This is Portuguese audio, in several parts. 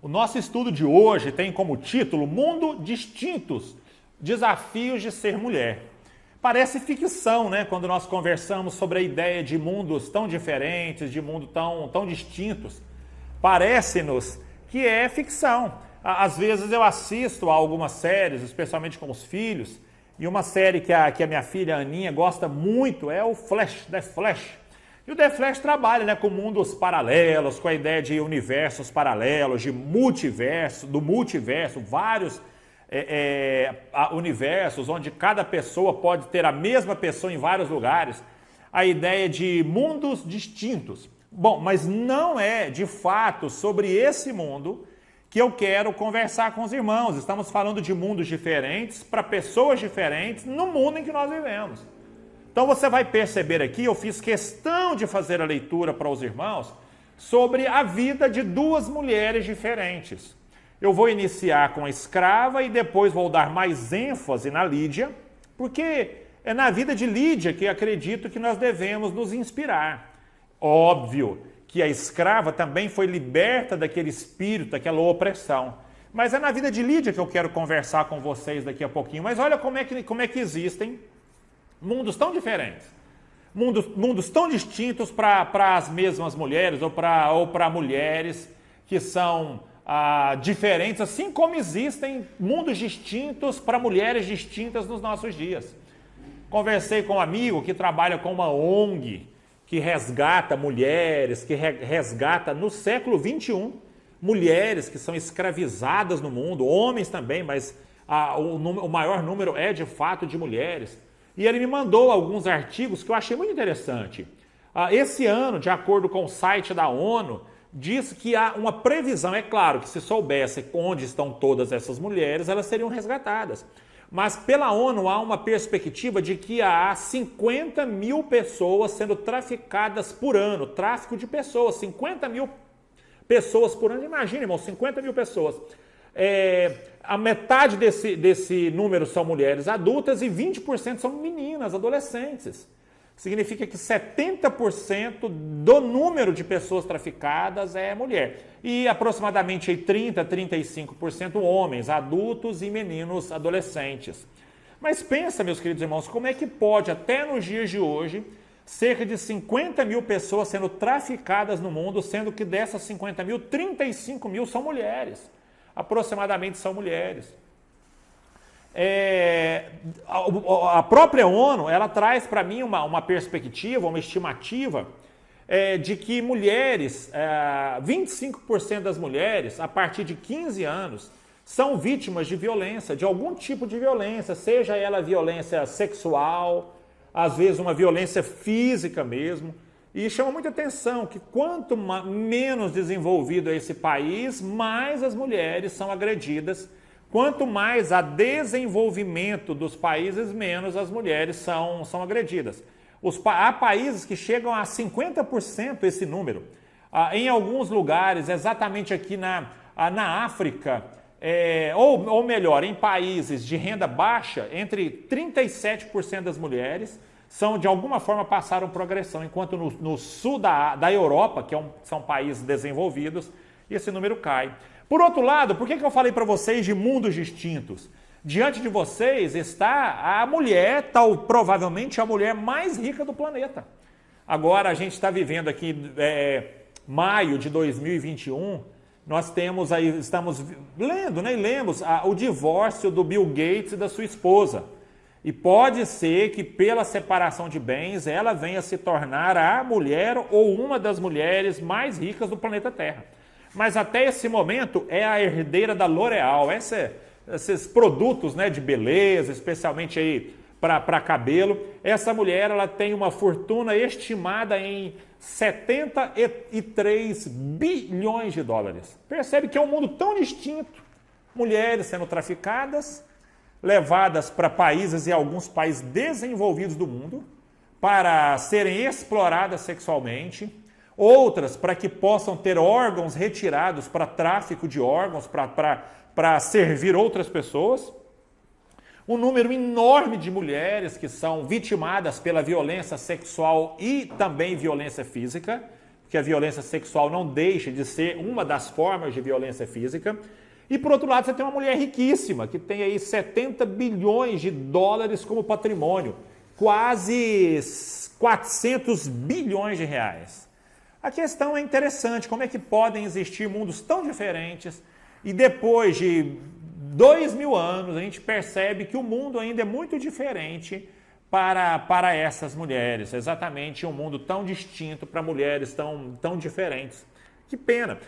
O nosso estudo de hoje tem como título Mundo Distintos, Desafios de Ser Mulher. Parece ficção, né? Quando nós conversamos sobre a ideia de mundos tão diferentes, de mundos tão distintos. Parece-nos que é ficção. Às vezes eu assisto a algumas séries, especialmente com os filhos, e uma série que a minha filha Aninha gosta muito é o Flash, The Flash. E o The Flash trabalha, né, com mundos paralelos, com a ideia de universos paralelos, de multiverso, vários universos, onde cada pessoa pode ter a mesma pessoa em vários lugares. A ideia de mundos distintos. Bom, mas não é, de fato, sobre esse mundo que eu quero conversar com os irmãos. Estamos falando de mundos diferentes, para pessoas diferentes, no mundo em que nós vivemos. Então você vai perceber aqui, eu fiz questão de fazer a leitura para os irmãos sobre a vida de duas mulheres diferentes. Eu vou iniciar com a escrava e depois vou dar mais ênfase na Lídia, porque é na vida de Lídia que acredito que nós devemos nos inspirar. Óbvio que a escrava também foi liberta daquele espírito, daquela opressão. Mas é na vida de Lídia que eu quero conversar com vocês daqui a pouquinho. Mas olha como é que existem mundos tão diferentes, mundos tão distintos para as mesmas mulheres ou para mulheres que são diferentes, assim como existem mundos distintos para mulheres distintas nos nossos dias. Conversei com um amigo que trabalha com uma ONG que resgata mulheres, que resgata no século XXI mulheres que são escravizadas no mundo, homens também, mas o maior número é de fato de mulheres. E ele me mandou alguns artigos que eu achei muito interessante. Esse ano, de acordo com o site da ONU, diz que há uma previsão, é claro que se soubesse onde estão todas essas mulheres, elas seriam resgatadas. Mas pela ONU há uma perspectiva de que há 50 mil pessoas sendo traficadas por ano, tráfico de pessoas, 50 mil pessoas por ano. Imagina, irmão, 50 mil pessoas. A metade desse número são mulheres adultas e 20% são meninas, adolescentes. Significa que 70% do número de pessoas traficadas é mulher. E aproximadamente 30% a 35% homens, adultos e meninos adolescentes. Mas pensa, meus queridos irmãos, como é que pode, até nos dias de hoje, cerca de 50 mil pessoas sendo traficadas no mundo, sendo que dessas 50 mil, 35 mil são mulheres. Aproximadamente são mulheres. A própria ONU, ela traz para mim uma perspectiva, uma estimativa de que mulheres, 25% das mulheres, a partir de 15 anos, são vítimas de violência, de algum tipo de violência, seja ela violência sexual, às vezes uma violência física mesmo. E chama muita atenção que quanto menos desenvolvido é esse país, mais as mulheres são agredidas. Quanto mais há desenvolvimento dos países, menos as mulheres são agredidas. Há países que chegam a 50% esse número. Em alguns lugares, exatamente aqui na África, ou melhor, em países de renda baixa, entre 37% das mulheres de alguma forma passaram por agressão, enquanto no sul da Europa, que são países desenvolvidos, esse número cai. Por outro lado, por que eu falei para vocês de mundos distintos? Diante de vocês está a mulher, provavelmente a mulher mais rica do planeta. Agora a gente está vivendo aqui maio de 2021, nós estamos lendo, né? E lemos o divórcio do Bill Gates e da sua esposa. E pode ser que pela separação de bens ela venha se tornar a mulher ou uma das mulheres mais ricas do planeta Terra. Mas até esse momento é a herdeira da L'Oréal, esses produtos, né, de beleza, especialmente aí para cabelo. Essa mulher ela tem uma fortuna estimada em 73 bilhões de dólares. Percebe que é um mundo tão distinto. Mulheres sendo traficadas, levadas para países e alguns países desenvolvidos do mundo para serem exploradas sexualmente, outras para que possam ter órgãos retirados para tráfico de órgãos, para servir outras pessoas. Um número enorme de mulheres que são vitimadas pela violência sexual e também violência física, porque a violência sexual não deixa de ser uma das formas de violência física. E por outro lado, você tem uma mulher riquíssima, que tem aí 70 bilhões de dólares como patrimônio, quase 400 bilhões de reais. A questão é interessante, como é que podem existir mundos tão diferentes e depois de 2000 anos a gente percebe que o mundo ainda é muito diferente para essas mulheres, exatamente um mundo tão distinto para mulheres tão diferentes. Que pena.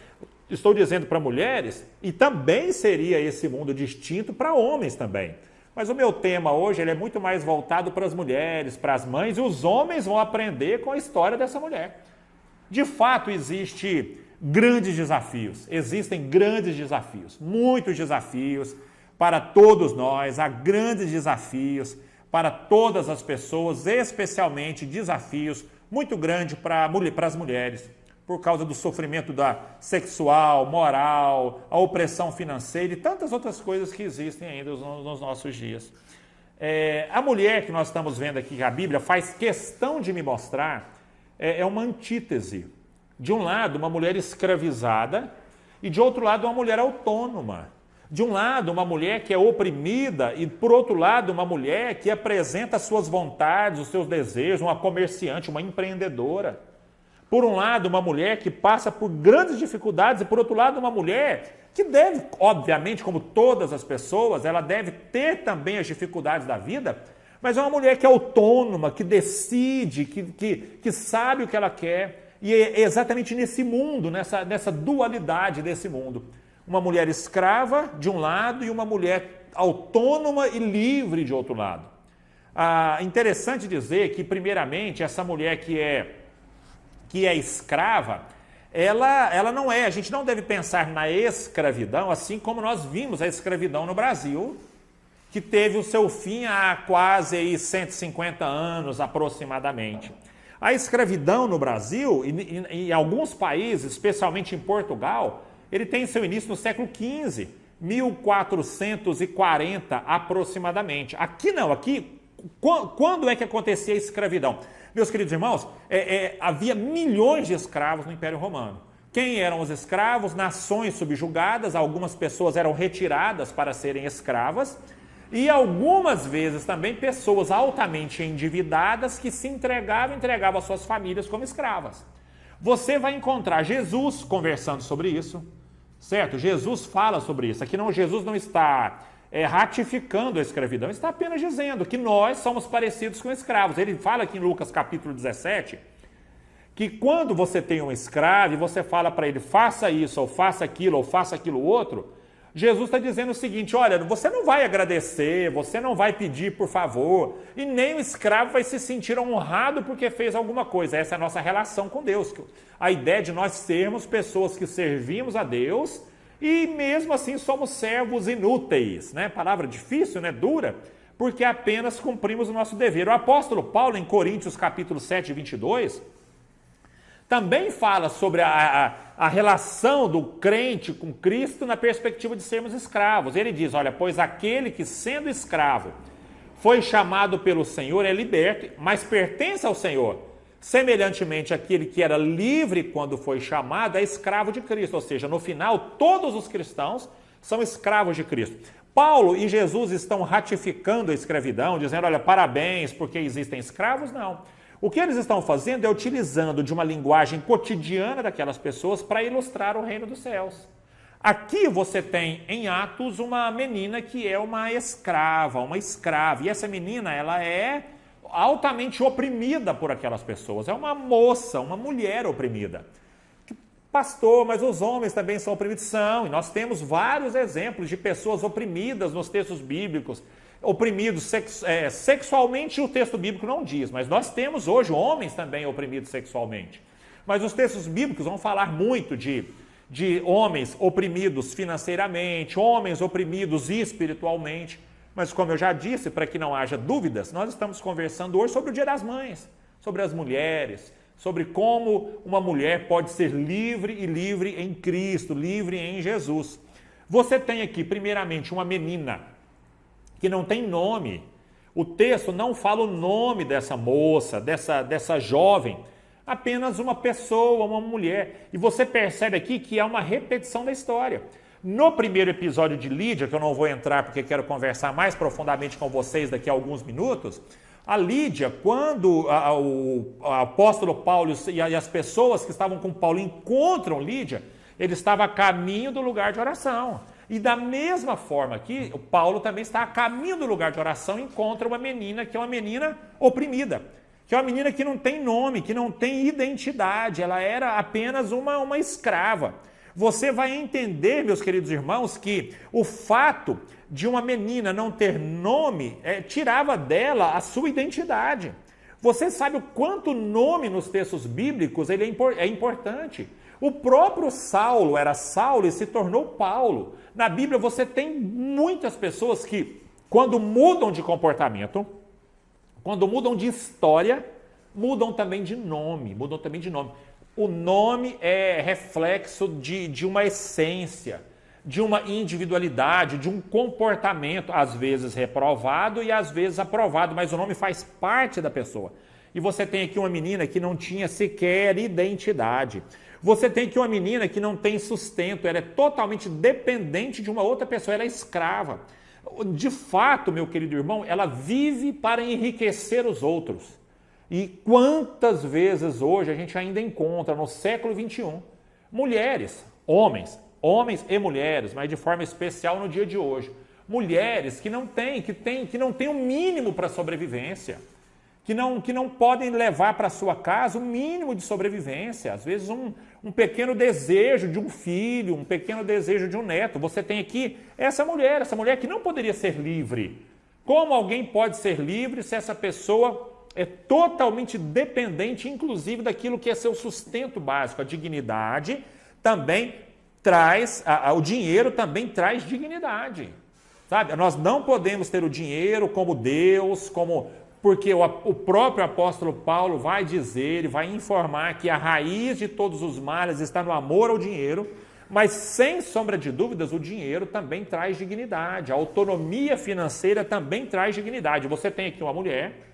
Estou dizendo para mulheres e também seria esse mundo distinto para homens também. Mas o meu tema hoje ele é muito mais voltado para as mulheres, para as mães, e os homens vão aprender com a história dessa mulher. De fato, existem grandes desafios, muitos desafios para todos nós, há grandes desafios para todas as pessoas, especialmente desafios muito grandes para as mulheres, por causa do sofrimento sexual, moral, a opressão financeira e tantas outras coisas que existem ainda nos nossos dias. A mulher que nós estamos vendo aqui, que a Bíblia faz questão de me mostrar, é uma antítese. De um lado, uma mulher escravizada e de outro lado, uma mulher autônoma. De um lado, uma mulher que é oprimida e, por outro lado, uma mulher que apresenta as suas vontades, os seus desejos, uma comerciante, uma empreendedora. Por um lado, uma mulher que passa por grandes dificuldades e, por outro lado, uma mulher que deve, obviamente, como todas as pessoas, ela deve ter também as dificuldades da vida, mas é uma mulher que é autônoma, que decide, que sabe o que ela quer. E é exatamente nesse mundo, nessa dualidade desse mundo. Uma mulher escrava de um lado e uma mulher autônoma e livre de outro lado. Interessante dizer que, primeiramente, essa mulher que é escrava, ela não é, a gente não deve pensar na escravidão, assim como nós vimos a escravidão no Brasil, que teve o seu fim há quase aí 150 anos aproximadamente. A escravidão no Brasil, e em alguns países, especialmente em Portugal, ele tem seu início no século XV, 1440 aproximadamente. Aqui não, aqui, quando é que acontecia a escravidão? Meus queridos irmãos, havia milhões de escravos no Império Romano. Quem eram os escravos? Nações subjugadas, algumas pessoas eram retiradas para serem escravas, e algumas vezes também pessoas altamente endividadas que se entregavam às suas famílias como escravas. Você vai encontrar Jesus conversando sobre isso, certo? Jesus fala sobre isso. Aqui não, Jesus não está ratificando a escravidão, está apenas dizendo que nós somos parecidos com escravos. Ele fala aqui em Lucas capítulo 17, que quando você tem um escravo e você fala para ele, faça isso, ou faça aquilo outro, Jesus está dizendo o seguinte, olha, você não vai agradecer, você não vai pedir por favor, e nem o escravo vai se sentir honrado porque fez alguma coisa. Essa é a nossa relação com Deus. A ideia de nós sermos pessoas que servimos a Deus e mesmo assim somos servos inúteis, né? Palavra difícil, né? Dura, porque apenas cumprimos o nosso dever. O apóstolo Paulo, em Coríntios capítulo 7, 22, também fala sobre a relação do crente com Cristo na perspectiva de sermos escravos. Ele diz, olha, pois aquele que sendo escravo foi chamado pelo Senhor é liberto, mas pertence ao Senhor. Semelhantemente, aquele que era livre quando foi chamado é escravo de Cristo. Ou seja, no final, todos os cristãos são escravos de Cristo. Paulo e Jesus estão ratificando a escravidão, dizendo, olha, parabéns porque existem escravos? Não. O que eles estão fazendo é utilizando de uma linguagem cotidiana daquelas pessoas para ilustrar o reino dos céus. Aqui você tem em Atos uma menina que é uma escrava, e essa menina ela é altamente oprimida por aquelas pessoas, é uma moça, uma mulher oprimida. Pastor, mas os homens também são oprimidos? São, e nós temos vários exemplos de pessoas oprimidas nos textos bíblicos, oprimidos sexualmente, o texto bíblico não diz, mas nós temos hoje homens também oprimidos sexualmente. Mas os textos bíblicos vão falar muito de homens oprimidos financeiramente, homens oprimidos espiritualmente. Mas como eu já disse, para que não haja dúvidas, nós estamos conversando hoje sobre o Dia das Mães, sobre as mulheres, sobre como uma mulher pode ser livre e livre em Cristo, livre em Jesus. Você tem aqui, primeiramente, uma menina que não tem nome. O texto não fala o nome dessa moça, dessa jovem. apenas uma pessoa, uma mulher. E você percebe aqui que é uma repetição da história. No primeiro episódio de Lídia, que eu não vou entrar porque quero conversar mais profundamente com vocês daqui a alguns minutos, a Lídia, quando o apóstolo Paulo e as pessoas que estavam com Paulo encontram Lídia, ele estava a caminho do lugar de oração. E da mesma forma aqui, o Paulo também está a caminho do lugar de oração e encontra uma menina que é uma menina oprimida, que é uma menina que não tem nome, que não tem identidade, ela era apenas uma escrava. Você vai entender, meus queridos irmãos, que o fato de uma menina não ter nome tirava dela a sua identidade. Você sabe o quanto o nome nos textos bíblicos ele é importante. O próprio Saulo era Saulo e se tornou Paulo. Na Bíblia você tem muitas pessoas que, quando mudam de comportamento, quando mudam de história, mudam também de nome, O nome é reflexo de uma essência, de uma individualidade, de um comportamento, às vezes reprovado e às vezes aprovado, mas o nome faz parte da pessoa. E você tem aqui uma menina que não tinha sequer identidade. Você tem aqui uma menina que não tem sustento, ela é totalmente dependente de uma outra pessoa, ela é escrava. De fato, meu querido irmão, ela vive para enriquecer os outros. E quantas vezes hoje a gente ainda encontra no século XXI mulheres, homens e mulheres, mas de forma especial no dia de hoje, mulheres que não têm o mínimo para a sobrevivência, que não podem levar para sua casa o mínimo de sobrevivência, às vezes um pequeno desejo de um filho, um pequeno desejo de um neto. Você tem aqui essa mulher que não poderia ser livre. Como alguém pode ser livre se essa pessoa é totalmente dependente, inclusive, daquilo que é seu sustento básico? A dignidade também traz, o dinheiro também traz dignidade, sabe? Nós não podemos ter o dinheiro como Deus, porque o próprio apóstolo Paulo vai dizer, ele vai informar que a raiz de todos os males está no amor ao dinheiro, mas sem sombra de dúvidas o dinheiro também traz dignidade, a autonomia financeira também traz dignidade. Você tem aqui uma mulher,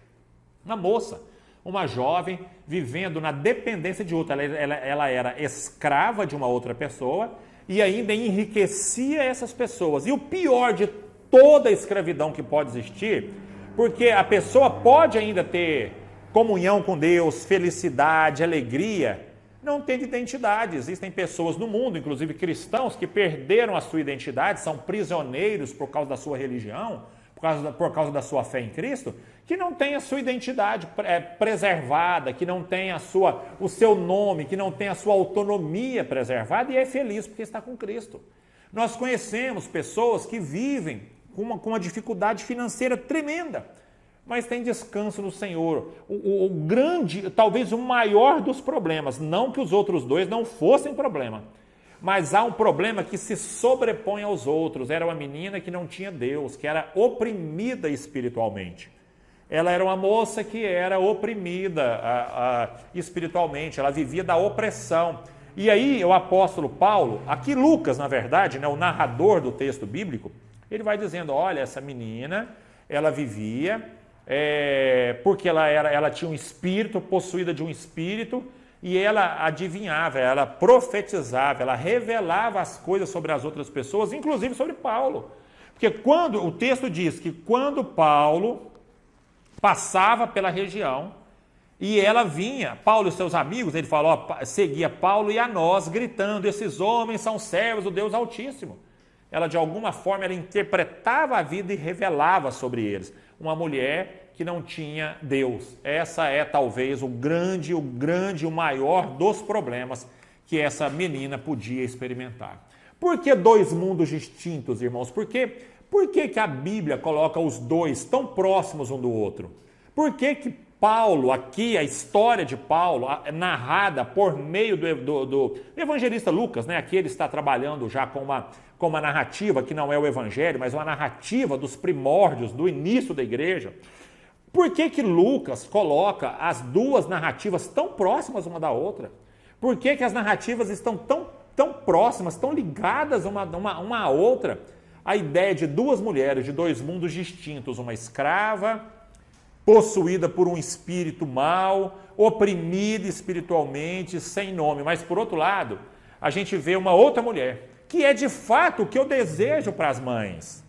uma moça, uma jovem vivendo na dependência de outra, ela era escrava de uma outra pessoa e ainda enriquecia essas pessoas. E o pior de toda a escravidão que pode existir, porque a pessoa pode ainda ter comunhão com Deus, felicidade, alegria, não tem identidade. Existem pessoas no mundo, inclusive cristãos, que perderam a sua identidade, são prisioneiros por causa da sua religião, por causa da sua fé em Cristo, que não tem a sua identidade preservada, que não tem o seu nome, que não tem a sua autonomia preservada e é feliz porque está com Cristo. Nós conhecemos pessoas que vivem com uma dificuldade financeira tremenda, mas tem descanso no Senhor. O grande, talvez o maior dos problemas, não que os outros dois não fossem problema, mas há um problema que se sobrepõe aos outros. Era uma menina que não tinha Deus, que era oprimida espiritualmente. Ela era uma moça que era oprimida espiritualmente, ela vivia da opressão. E aí o apóstolo Paulo, aqui Lucas, na verdade, né, o narrador do texto bíblico, ele vai dizendo, olha, essa menina, ela vivia porque ela tinha um espírito, possuída de um espírito, e ela adivinhava, ela profetizava, ela revelava as coisas sobre as outras pessoas, inclusive sobre Paulo. Porque o texto diz que quando Paulo passava pela região e ela vinha, Paulo e seus amigos, ele falou, seguia Paulo e a nós, gritando, esses homens são servos do Deus Altíssimo. Ela, de alguma forma, ela interpretava a vida e revelava sobre eles. Uma mulher que não tinha Deus. Essa é talvez o maior dos problemas que essa menina podia experimentar. Por que dois mundos distintos, irmãos? Por que a Bíblia coloca os dois tão próximos um do outro? Por que Paulo, aqui, a história de Paulo, narrada por meio do evangelista Lucas, né? Aqui ele está trabalhando já com uma narrativa que não é o evangelho, mas uma narrativa dos primórdios, do início da igreja. Por que Lucas coloca as duas narrativas tão próximas uma da outra? Por que as narrativas estão tão próximas, tão ligadas uma à outra? A ideia de duas mulheres de dois mundos distintos, uma escrava possuída por um espírito mau, oprimida espiritualmente, sem nome. Mas, por outro lado, a gente vê uma outra mulher, que é de fato o que eu desejo para as mães,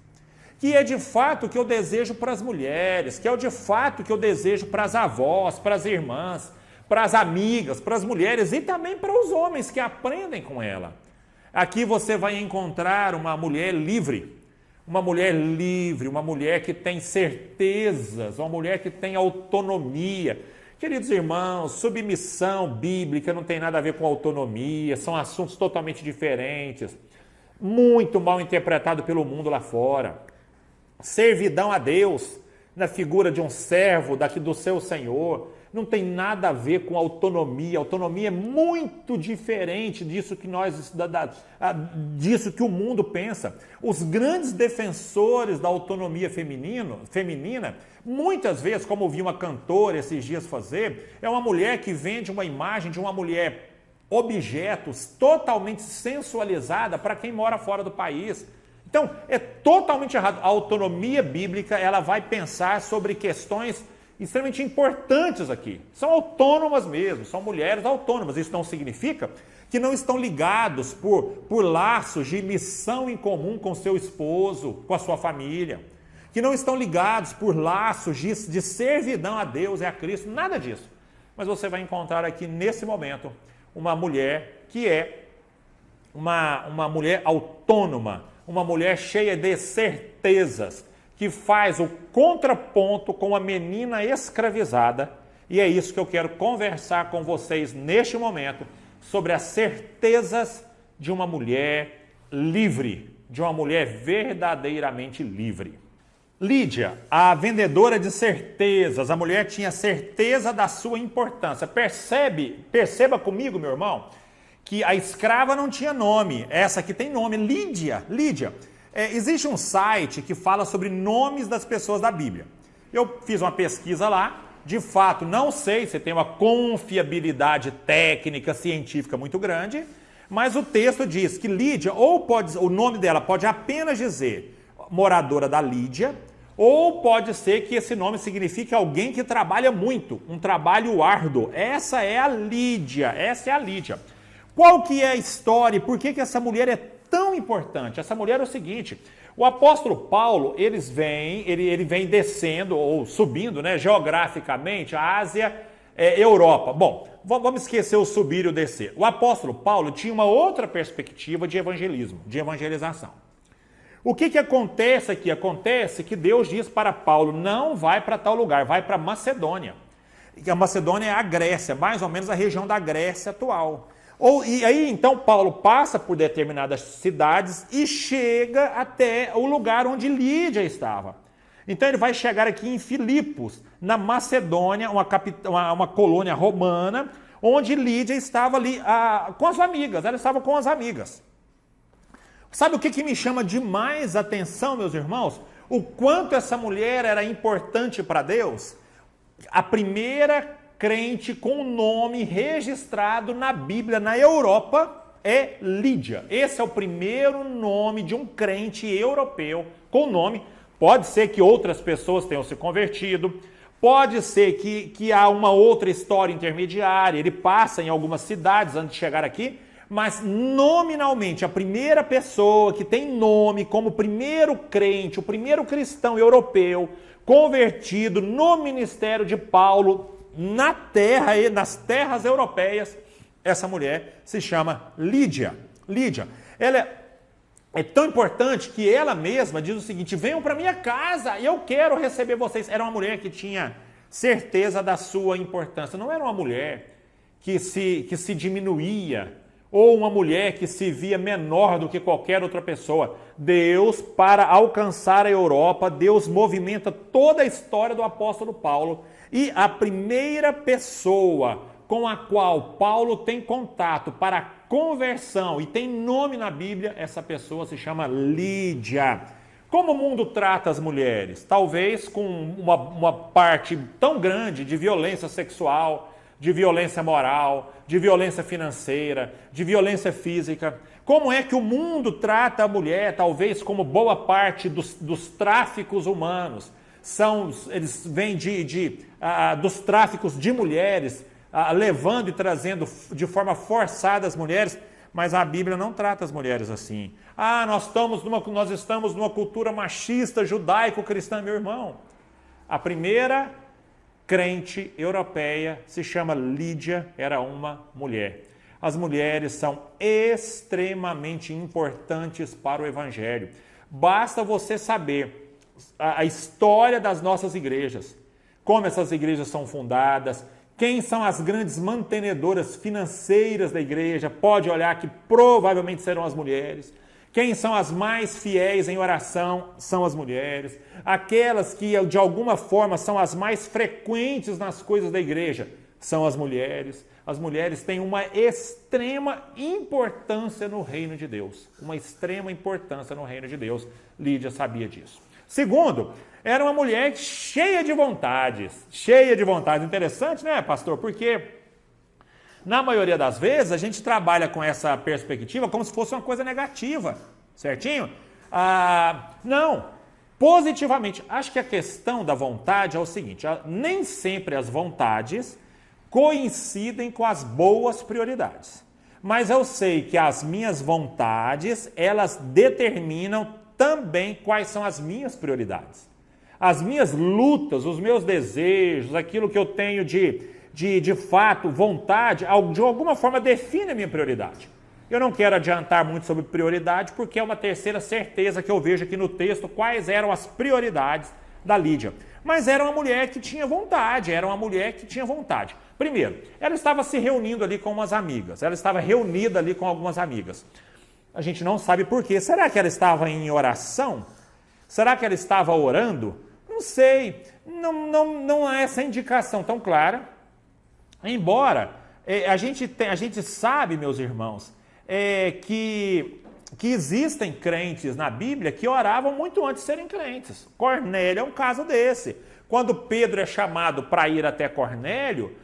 que é de fato o que eu desejo para as mulheres, que é de fato o que eu desejo para as avós, para as irmãs, para as amigas, para as mulheres e também para os homens que aprendem com ela. Aqui você vai encontrar uma mulher livre, uma mulher que tem certezas, uma mulher que tem autonomia. Queridos irmãos, submissão bíblica não tem nada a ver com autonomia, são assuntos totalmente diferentes, muito mal interpretado pelo mundo lá fora. Servidão a Deus, na figura de um servo daqui do seu Senhor, não tem nada a ver com autonomia. Autonomia é muito diferente disso que disso que o mundo pensa. Os grandes defensores da autonomia feminina, muitas vezes, como eu vi uma cantora esses dias fazer, é uma mulher que vende uma imagem de uma mulher objetos totalmente sensualizada para quem mora fora do país. Então, é totalmente errado. A autonomia bíblica, ela vai pensar sobre questões extremamente importantes aqui. São autônomas mesmo, são mulheres autônomas. Isso não significa que não estão ligados por laços de missão em comum com seu esposo, com a sua família, que não estão ligados por laços de servidão a Deus e a Cristo, nada disso. Mas você vai encontrar aqui nesse momento uma mulher que é uma mulher autônoma, uma mulher cheia de certezas, que faz o contraponto com a menina escravizada, e é isso que eu quero conversar com vocês neste momento, sobre as certezas de uma mulher livre, de uma mulher verdadeiramente livre. Lídia, a vendedora de certezas, a mulher tinha certeza da sua importância. Perceba comigo, meu irmão, que a escrava não tinha nome, essa aqui tem nome, Lídia. Existe um site que fala sobre nomes das pessoas da Bíblia. Eu fiz uma pesquisa lá, de fato, não sei se tem uma confiabilidade técnica, científica muito grande, mas o texto diz que Lídia, o nome dela pode apenas dizer moradora da Lídia, ou pode ser que esse nome signifique alguém que trabalha muito, um trabalho árduo. Essa é a Lídia. Qual que é a história e por que essa mulher é tão importante? Essa mulher é o seguinte: o apóstolo Paulo, ele vem descendo ou subindo, né, geograficamente, a Ásia, Europa. Bom, vamos esquecer o subir e o descer. O apóstolo Paulo tinha uma outra perspectiva de evangelismo, de evangelização. O que acontece aqui? Acontece que Deus diz para Paulo: não vai para tal lugar, vai para Macedônia. A Macedônia é a Grécia, mais ou menos a região da Grécia atual. E aí, então, Paulo passa por determinadas cidades e chega até o lugar onde Lídia estava. Então, ele vai chegar aqui em Filipos, na Macedônia, uma colônia romana, onde Lídia estava ali com as amigas. Ela estava com as amigas. Sabe o que me chama demais a atenção, meus irmãos? O quanto essa mulher era importante para Deus? A primeira crente com o nome registrado na Bíblia na Europa é Lídia. Esse é o primeiro nome de um crente europeu com nome. Pode ser que outras pessoas tenham se convertido, pode ser que há uma outra história intermediária, ele passa em algumas cidades antes de chegar aqui, mas nominalmente a primeira pessoa que tem nome como primeiro crente, o primeiro cristão europeu convertido no ministério de Paulo, nas terras europeias, essa mulher se chama Lídia. Ela é tão importante que ela mesma diz o seguinte: venham para minha casa, eu quero receber vocês. Era uma mulher que tinha certeza da sua importância. Não era uma mulher que se diminuía, ou uma mulher que se via menor do que qualquer outra pessoa. Deus, para alcançar a Europa, Deus movimenta toda a história do apóstolo Paulo. E a primeira pessoa com a qual Paulo tem contato para a conversão e tem nome na Bíblia, essa pessoa se chama Lídia. Como o mundo trata as mulheres? Talvez com uma parte tão grande de violência sexual, de violência moral, de violência financeira, de violência física. Como é que o mundo trata a mulher? Talvez como boa parte dos tráficos humanos. eles vêm dos tráficos de mulheres, levando e trazendo de forma forçada as mulheres, mas a Bíblia não trata as mulheres assim. Nós estamos numa cultura machista, judaico-cristã, meu irmão. A primeira crente europeia se chama Lídia, era uma mulher. As mulheres são extremamente importantes para o Evangelho. Basta você saber a história das nossas igrejas, como essas igrejas são fundadas, quem são as grandes mantenedoras financeiras da igreja, pode olhar que provavelmente serão as mulheres. Quem são as mais fiéis em oração são as mulheres. Aquelas que de alguma forma são as mais frequentes nas coisas da igreja são as mulheres. As mulheres têm uma extrema importância no reino de Deus. Uma extrema importância no reino de Deus. Lídia sabia disso. Segundo, era uma mulher cheia de vontades. Cheia de vontades. Interessante, né, pastor? Porque na maioria das vezes a gente trabalha com essa perspectiva como se fosse uma coisa negativa. Certinho? Não. Positivamente. Acho que a questão da vontade é o seguinte. Nem sempre as vontades coincidem com as boas prioridades. Mas eu sei que as minhas vontades, elas determinam também quais são as minhas prioridades. As minhas lutas, os meus desejos, aquilo que eu tenho de fato, vontade, de alguma forma define a minha prioridade. Eu não quero adiantar muito sobre prioridade, porque é uma terceira certeza que eu vejo aqui no texto quais eram as prioridades da Lídia. Mas era uma mulher que tinha vontade, Primeiro, ela estava se reunindo ali com umas amigas, ela estava reunida ali com algumas amigas. A gente não sabe por quê. Será que ela estava em oração? Será que ela estava orando? Não sei, não há essa indicação tão clara. Embora a gente sabe, meus irmãos, que existem crentes na Bíblia que oravam muito antes de serem crentes. Cornélio é um caso desse. Quando Pedro é chamado para ir até Cornélio,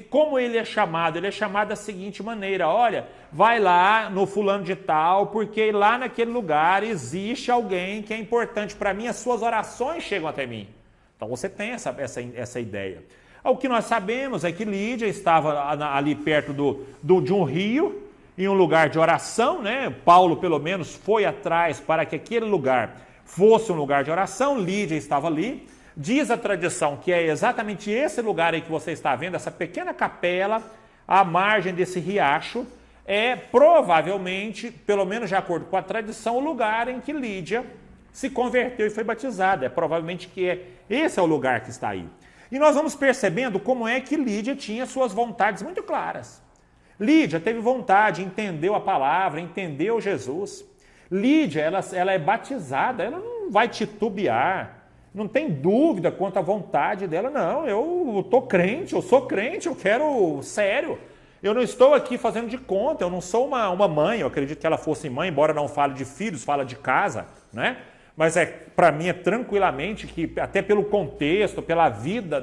como ele é chamado? Ele é chamado da seguinte maneira: olha, vai lá no fulano de tal, porque lá naquele lugar existe alguém que é importante para mim, as suas orações chegam até mim. Então você tem essa ideia. O que nós sabemos é que Lídia estava ali perto de um rio, em um lugar de oração, né? Paulo, pelo menos, foi atrás para que aquele lugar fosse um lugar de oração. Lídia estava ali. Diz a tradição que é exatamente esse lugar aí que você está vendo, essa pequena capela, à margem desse riacho, é provavelmente, pelo menos de acordo com a tradição, o lugar em que Lídia se converteu e foi batizada. Provavelmente que esse é o lugar que está aí. E nós vamos percebendo como é que Lídia tinha suas vontades muito claras. Lídia teve vontade, entendeu a palavra, entendeu Jesus. Lídia, ela é batizada, ela não vai titubear, não tem dúvida quanto à vontade dela. Não, eu sou crente, eu quero sério. Eu não estou aqui fazendo de conta, eu não sou uma mãe, eu acredito que ela fosse mãe, embora não fale de filhos, fala de casa, né? Mas para mim é tranquilamente que, até pelo contexto, pela vida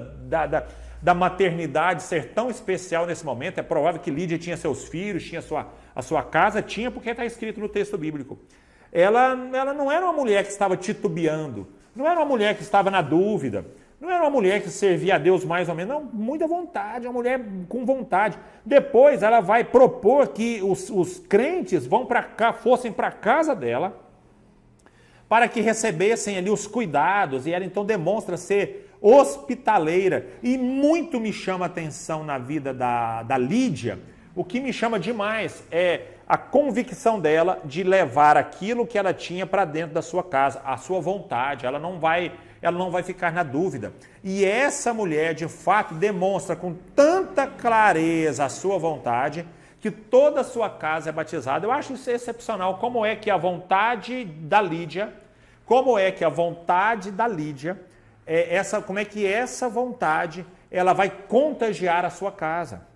da maternidade ser tão especial nesse momento, é provável que Lídia tinha seus filhos, tinha a sua casa, porque está escrito no texto bíblico. Ela não era uma mulher que estava titubeando, não era uma mulher que estava na dúvida, não era uma mulher que servia a Deus mais ou menos, não, muita vontade, uma mulher com vontade. Depois ela vai propor que os crentes fossem para a casa dela, para que recebessem ali os cuidados, e ela então demonstra ser hospitaleira. E muito me chama a atenção na vida da Lídia, o que me chama demais é a convicção dela de levar aquilo que ela tinha para dentro da sua casa, a sua vontade. Ela não vai ficar na dúvida. E essa mulher, de fato, demonstra com tanta clareza a sua vontade, que toda a sua casa é batizada. Eu acho isso excepcional. Como é que a vontade da Lídia, como é que essa vontade ela vai contagiar a sua casa?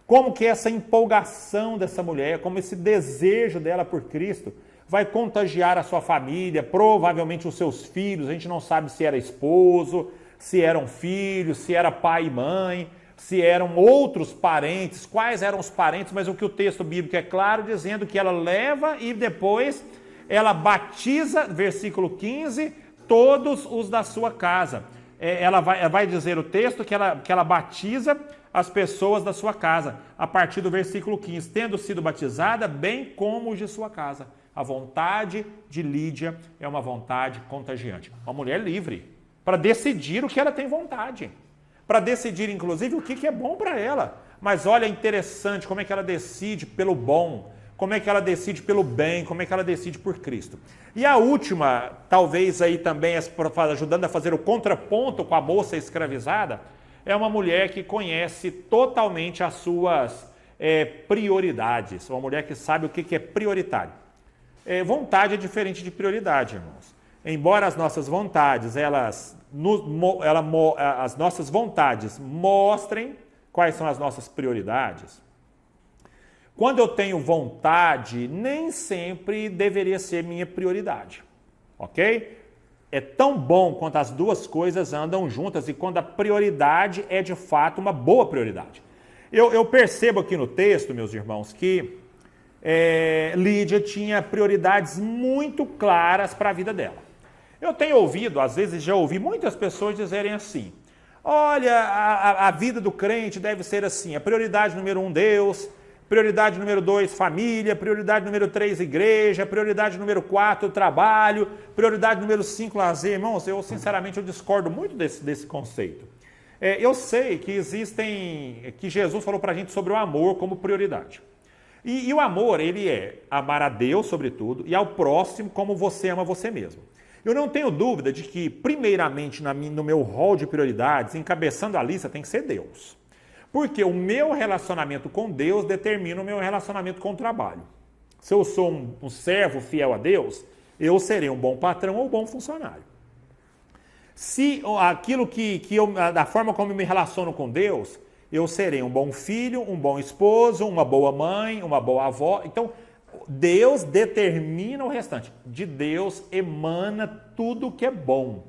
Como que essa empolgação dessa mulher, como esse desejo dela por Cristo vai contagiar a sua família, provavelmente os seus filhos. A gente não sabe se era esposo, se eram filhos, se era pai e mãe, se eram outros parentes, quais eram os parentes, mas o que o texto bíblico é claro, dizendo que ela leva e depois ela batiza, versículo 15, todos os da sua casa. Ela vai dizer o texto que ela batiza as pessoas da sua casa, a partir do versículo 15, tendo sido batizada, bem como os de sua casa. A vontade de Lídia é uma vontade contagiante. Uma mulher livre, para decidir o que ela tem vontade, para decidir, inclusive, o que é bom para ela. Mas olha, interessante como é que ela decide pelo bom, como é que ela decide pelo bem, como é que ela decide por Cristo. E a última, talvez aí também ajudando a fazer o contraponto com a moça escravizada, é uma mulher que conhece totalmente as suas prioridades, uma mulher que sabe o que é prioritário. Vontade é diferente de prioridade, irmãos. Embora as nossas vontades, as nossas vontades mostrem quais são as nossas prioridades, quando eu tenho vontade, nem sempre deveria ser minha prioridade, ok? É tão bom quando as duas coisas andam juntas e quando a prioridade é de fato uma boa prioridade. Eu percebo aqui no texto, meus irmãos, que Lídia tinha prioridades muito claras para a vida dela. Eu tenho ouvido, às vezes já ouvi muitas pessoas dizerem assim, olha, a vida do crente deve ser assim, a prioridade número 1, Deus, prioridade número 2, família, prioridade número 3, igreja, prioridade número 4, trabalho, prioridade número 5, lazer. Irmãos, eu sinceramente discordo muito desse conceito. Eu sei que que Jesus falou para a gente sobre o amor como prioridade. E o amor, ele é amar a Deus, sobretudo, e ao próximo como você ama você mesmo. Eu não tenho dúvida de que, primeiramente, no meu rol de prioridades, encabeçando a lista, tem que ser Deus. Porque o meu relacionamento com Deus determina o meu relacionamento com o trabalho. Se eu sou um servo fiel a Deus, eu serei um bom patrão ou um bom funcionário. Se aquilo da forma como eu me relaciono com Deus, eu serei um bom filho, um bom esposo, uma boa mãe, uma boa avó. Então, Deus determina o restante. De Deus emana tudo que é bom.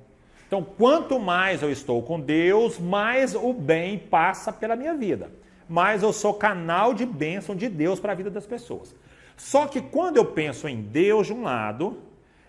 Então, quanto mais eu estou com Deus, mais o bem passa pela minha vida. Mais eu sou canal de bênção de Deus para a vida das pessoas. Só que quando eu penso em Deus de um lado,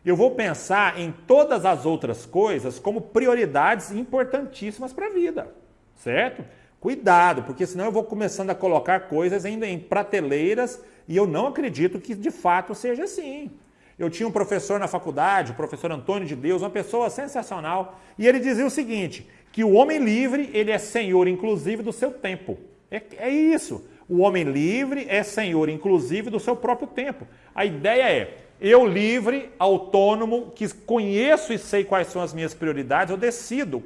eu vou pensar em todas as outras coisas como prioridades importantíssimas para a vida. Certo? Cuidado, porque senão eu vou começando a colocar coisas ainda em prateleiras e eu não acredito que de fato seja assim. Eu tinha um professor na faculdade, o professor Antônio de Deus, uma pessoa sensacional, e ele dizia o seguinte, que o homem livre, ele é senhor, inclusive, do seu tempo. É isso. O homem livre é senhor, inclusive, do seu próprio tempo. A ideia é, eu livre, autônomo, que conheço e sei quais são as minhas prioridades, eu decido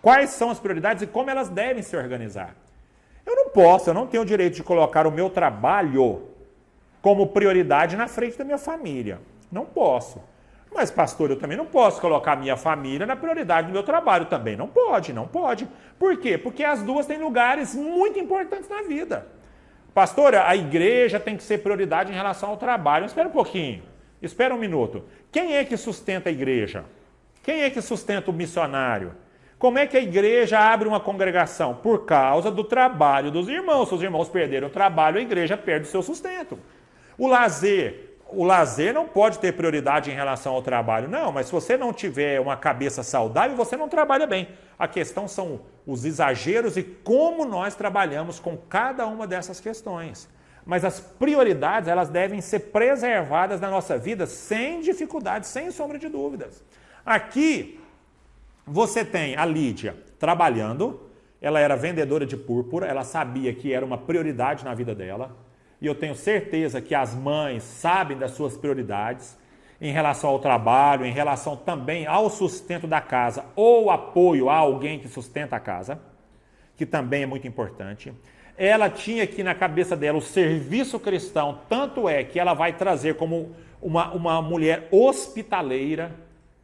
quais são as prioridades e como elas devem se organizar. Eu não tenho o direito de colocar o meu trabalho como prioridade na frente da minha família. Não posso. Mas, pastor, eu também não posso colocar a minha família na prioridade do meu trabalho. Também não pode. Por quê? Porque as duas têm lugares muito importantes na vida. Pastor, a igreja tem que ser prioridade em relação ao trabalho. Espera um pouquinho. Espera um minuto. Quem é que sustenta a igreja? Quem é que sustenta o missionário? Como é que a igreja abre uma congregação? Por causa do trabalho dos irmãos. Se os irmãos perderam o trabalho, a igreja perde o seu sustento. O lazer não pode ter prioridade em relação ao trabalho, não, mas se você não tiver uma cabeça saudável, você não trabalha bem. A questão são os exageros e como nós trabalhamos com cada uma dessas questões. Mas as prioridades, elas devem ser preservadas na nossa vida sem dificuldade, sem sombra de dúvidas. Aqui, você tem a Lídia trabalhando, ela era vendedora de púrpura, ela sabia que era uma prioridade na vida dela. E eu tenho certeza que as mães sabem das suas prioridades em relação ao trabalho, em relação também ao sustento da casa ou apoio a alguém que sustenta a casa, que também é muito importante. Ela tinha aqui na cabeça dela o serviço cristão, tanto é que ela vai trazer como uma mulher hospitaleira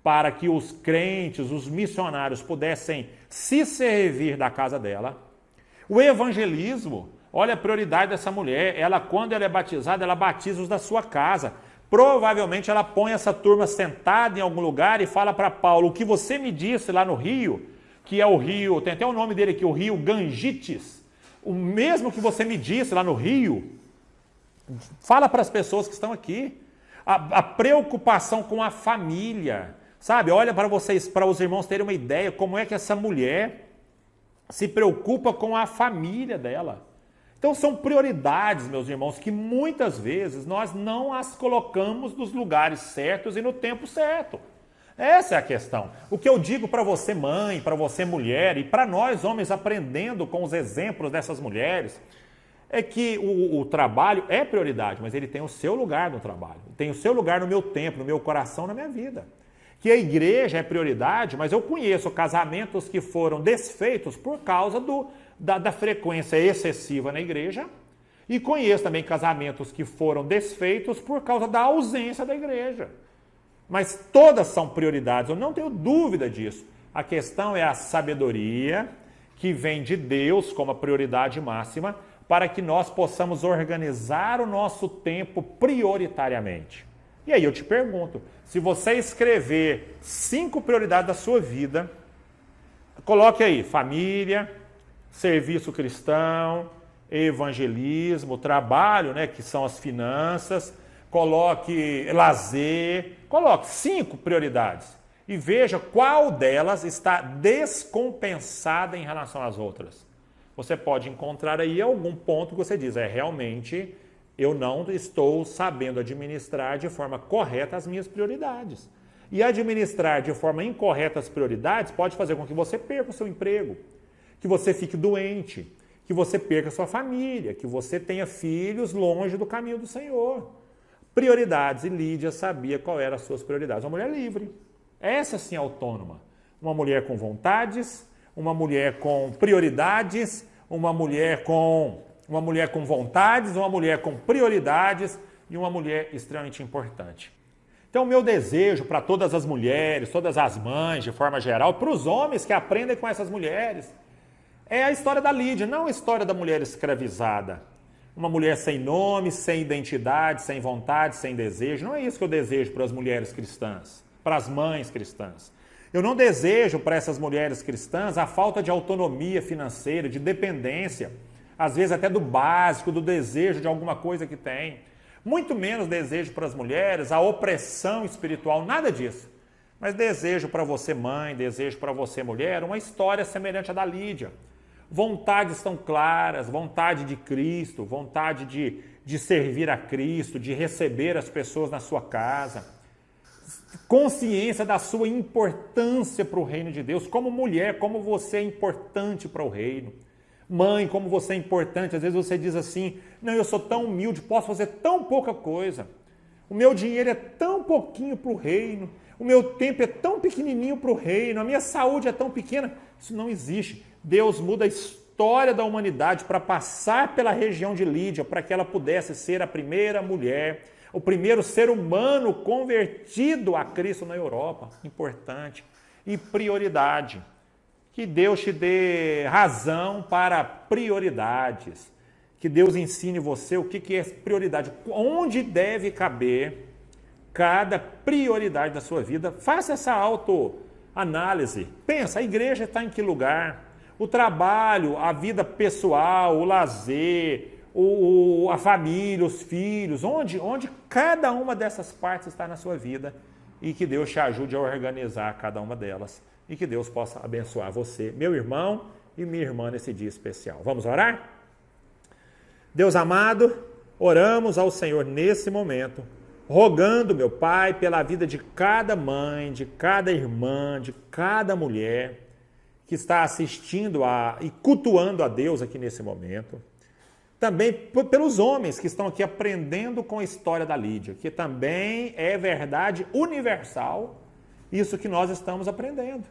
para que os crentes, os missionários pudessem se servir da casa dela. O evangelismo, olha a prioridade dessa mulher, quando ela é batizada, ela batiza os da sua casa. Provavelmente ela põe essa turma sentada em algum lugar e fala para Paulo, o que você me disse lá no rio, que é o rio, tem até o nome dele aqui, o rio Gangites, o mesmo que você me disse lá no rio, fala para as pessoas que estão aqui. A preocupação com a família. Sabe, olha para vocês, para os irmãos terem uma ideia como é que essa mulher se preocupa com a família dela. Então são prioridades, meus irmãos, que muitas vezes nós não as colocamos nos lugares certos e no tempo certo. Essa é a questão. O que eu digo para você mãe, para você mulher e para nós homens aprendendo com os exemplos dessas mulheres, é que o trabalho é prioridade, mas ele tem o seu lugar no trabalho, tem o seu lugar no meu tempo, no meu coração, na minha vida. Que a igreja é prioridade, mas eu conheço casamentos que foram desfeitos por causa da frequência excessiva na igreja e conheço também casamentos que foram desfeitos por causa da ausência da igreja. Mas todas são prioridades, eu não tenho dúvida disso. A questão é a sabedoria que vem de Deus como a prioridade máxima para que nós possamos organizar o nosso tempo prioritariamente. E aí eu te pergunto, se você escrever 5 prioridades da sua vida, coloque aí família, serviço cristão, evangelismo, trabalho, né, que são as finanças, coloque lazer, coloque 5 prioridades e veja qual delas está descompensada em relação às outras. Você pode encontrar aí algum ponto que você diz, realmente eu não estou sabendo administrar de forma correta as minhas prioridades. E administrar de forma incorreta as prioridades pode fazer com que você perca o seu emprego, que você fique doente, que você perca a sua família, que você tenha filhos longe do caminho do Senhor. Prioridades, e Lídia sabia qual eram as suas prioridades. Uma mulher livre, essa sim é autônoma. Uma mulher com vontades, uma mulher com prioridades, uma mulher com vontades, uma mulher com prioridades e uma mulher extremamente importante. Então, o meu desejo para todas as mulheres, todas as mães, de forma geral, para os homens que aprendem com essas mulheres, é a história da Lídia, não a história da mulher escravizada. Uma mulher sem nome, sem identidade, sem vontade, sem desejo. Não é isso que eu desejo para as mulheres cristãs, para as mães cristãs. Eu não desejo para essas mulheres cristãs a falta de autonomia financeira, de dependência, às vezes até do básico, do desejo de alguma coisa que tem. Muito menos desejo para as mulheres a opressão espiritual, nada disso. Mas desejo para você mãe, desejo para você mulher, uma história semelhante à da Lídia. Vontades tão claras, vontade de Cristo, vontade de servir a Cristo, de receber as pessoas na sua casa. Consciência da sua importância para o reino de Deus. Como mulher, como você é importante para o reino. Mãe, como você é importante. Às vezes você diz assim, não, eu sou tão humilde, posso fazer tão pouca coisa. O meu dinheiro é tão pouquinho para o reino. O meu tempo é tão pequenininho para o reino. A minha saúde é tão pequena. Isso não existe. Deus muda a história da humanidade para passar pela região de Lídia, para que ela pudesse ser a primeira mulher, o primeiro ser humano convertido a Cristo na Europa. Importante. E prioridade. Que Deus te dê razão para prioridades. Que Deus ensine você o que é prioridade. Onde deve caber cada prioridade da sua vida. Faça essa autoanálise. Pensa, a igreja está em que lugar? O trabalho, a vida pessoal, o lazer, a família, os filhos. Onde cada uma dessas partes está na sua vida. E que Deus te ajude a organizar cada uma delas. E que Deus possa abençoar você, meu irmão e minha irmã, nesse dia especial. Vamos orar? Deus amado, oramos ao Senhor nesse momento, rogando, meu Pai, pela vida de cada mãe, de cada irmã, de cada mulher que está assistindo e cultuando a Deus aqui nesse momento. Também pelos homens que estão aqui aprendendo com a história da Lídia, que também é verdade universal, isso que nós estamos aprendendo.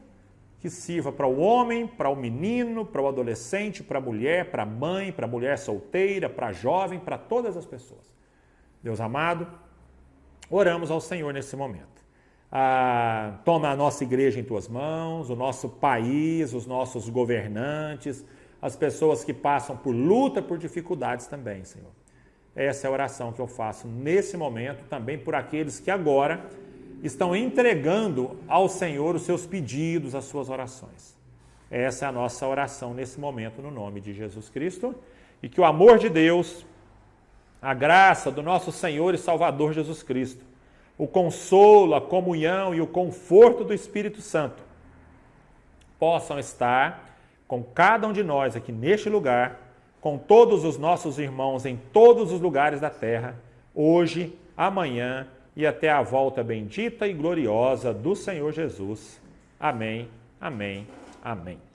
Que sirva para o homem, para o menino, para o adolescente, para a mulher, para a mãe, para a mulher solteira, para a jovem, para todas as pessoas. Deus amado, oramos ao Senhor nesse momento. Toma a nossa igreja em tuas mãos, o nosso país, os nossos governantes, as pessoas que passam por luta, por dificuldades também, Senhor. Essa é a oração que eu faço nesse momento, também por aqueles que agora estão entregando ao Senhor os seus pedidos, as suas orações. Essa é a nossa oração nesse momento, no nome de Jesus Cristo. E que o amor de Deus, a graça do nosso Senhor e Salvador Jesus Cristo, o consolo, a comunhão e o conforto do Espírito Santo possam estar com cada um de nós aqui neste lugar, com todos os nossos irmãos em todos os lugares da terra, hoje, amanhã e até a volta bendita e gloriosa do Senhor Jesus. Amém, amém, amém.